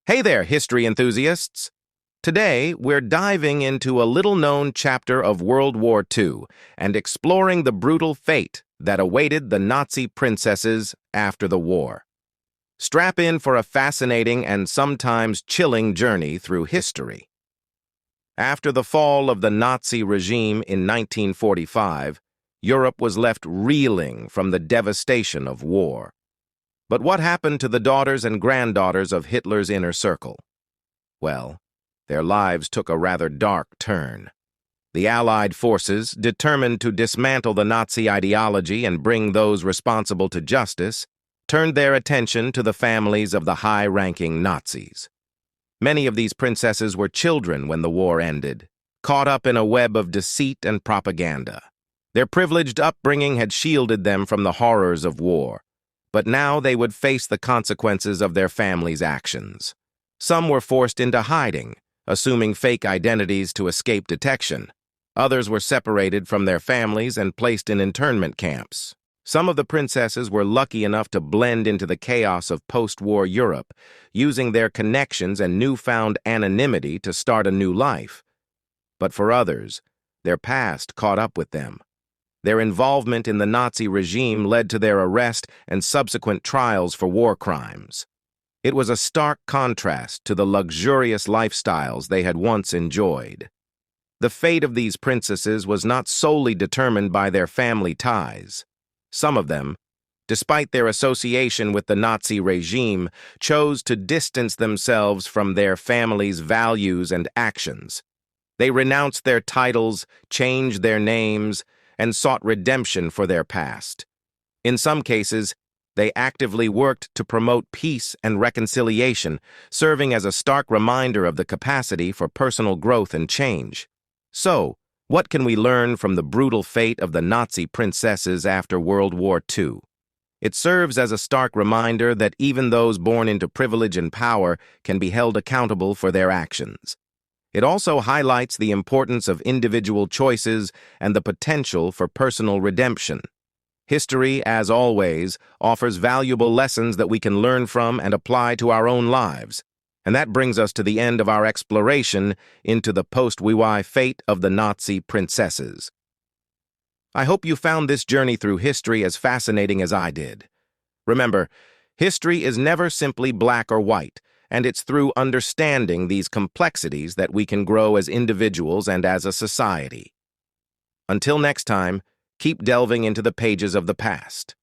Hey there, history enthusiasts! Today, we're diving into a little-known chapter of World War II and exploring the brutal fate that awaited the Nazi princesses after the war. Strap in for a fascinating and sometimes chilling journey through history. After the fall of the Nazi regime in 1945, Europe was left reeling from the devastation of war. But what happened to the daughters and granddaughters of Hitler's inner circle? Well, their lives took a rather dark turn. The Allied forces, determined to dismantle the Nazi ideology and bring those responsible to justice, turned their attention to the families of the high-ranking Nazis. Many of these princesses were children when the war ended, caught up in a web of deceit and propaganda. Their privileged upbringing had shielded them from the horrors of war, but now they would face the consequences of their families' actions. Some were forced into hiding, assuming fake identities to escape detection. Others were separated from their families and placed in internment camps. Some of the princesses were lucky enough to blend into the chaos of post-war Europe, using their connections and newfound anonymity to start a new life. But for others, their past caught up with them. Their involvement in the Nazi regime led to their arrest and subsequent trials for war crimes. It was a stark contrast to the luxurious lifestyles they had once enjoyed. The fate of these princesses was not solely determined by their family ties. Some of them, despite their association with the Nazi regime, chose to distance themselves from their family's values and actions. They renounced their titles, changed their names, and sought redemption for their past. In some cases, they actively worked to promote peace and reconciliation, serving as a stark reminder of the capacity for personal growth and change. So, what can we learn from the brutal fate of the Nazi princesses after World War II? It serves as a stark reminder that even those born into privilege and power can be held accountable for their actions. It also highlights the importance of individual choices and the potential for personal redemption. History, as always, offers valuable lessons that we can learn from and apply to our own lives. And that brings us to the end of our exploration into the post-war fate of the Nazi princesses. I hope you found this journey through history as fascinating as I did. Remember, history is never simply black or white, and it's through understanding these complexities that we can grow as individuals and as a society. Until next time, keep delving into the pages of the past.